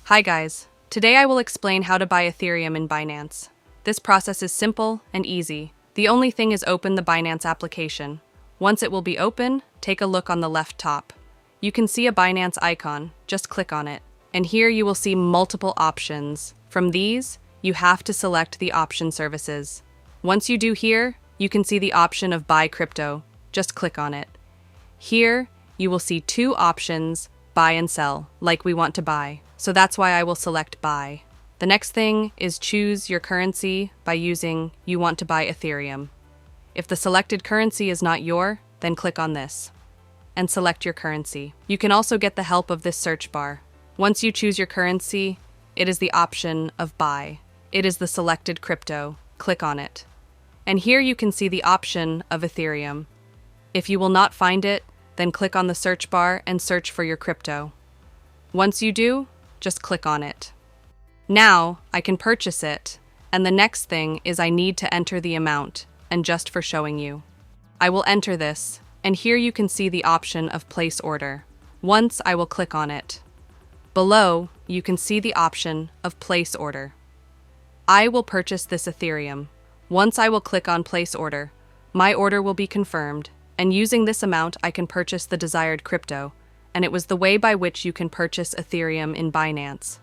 Hi guys, today I will explain how to buy Ethereum in Binance. This process is simple and easy. The only thing is open the Binance application. Once it will be open, take a look on the left top. You can see a Binance icon, just click on it. And here you will see multiple options. From these, you have to select the option services. Once you do here, you can see the option of buy crypto, just click on it. Here, you will see two options, buy and sell, like we want to buy. So that's why I will select buy. The next thing is choose your currency by using you want to buy Ethereum. If the selected currency is not your, then click on this and select your currency. You can also get the help of this search bar. Once you choose your currency, it is the option of buy. It is the selected crypto. Click on it. And here you can see the option of Ethereum. If you will not find it, then click on the search bar and search for your crypto. Once you do, just click on it. Now, I can purchase it, and the next thing is I need to enter the amount, and just for showing you. I will enter this, and here you can see the option of place order. Once I will click on it. Below, you can see the option of place order. I will purchase this Ethereum. Once I will click on place order, my order will be confirmed, and using this amount I can purchase the desired crypto, and it was the way by which you can purchase Ethereum in Binance.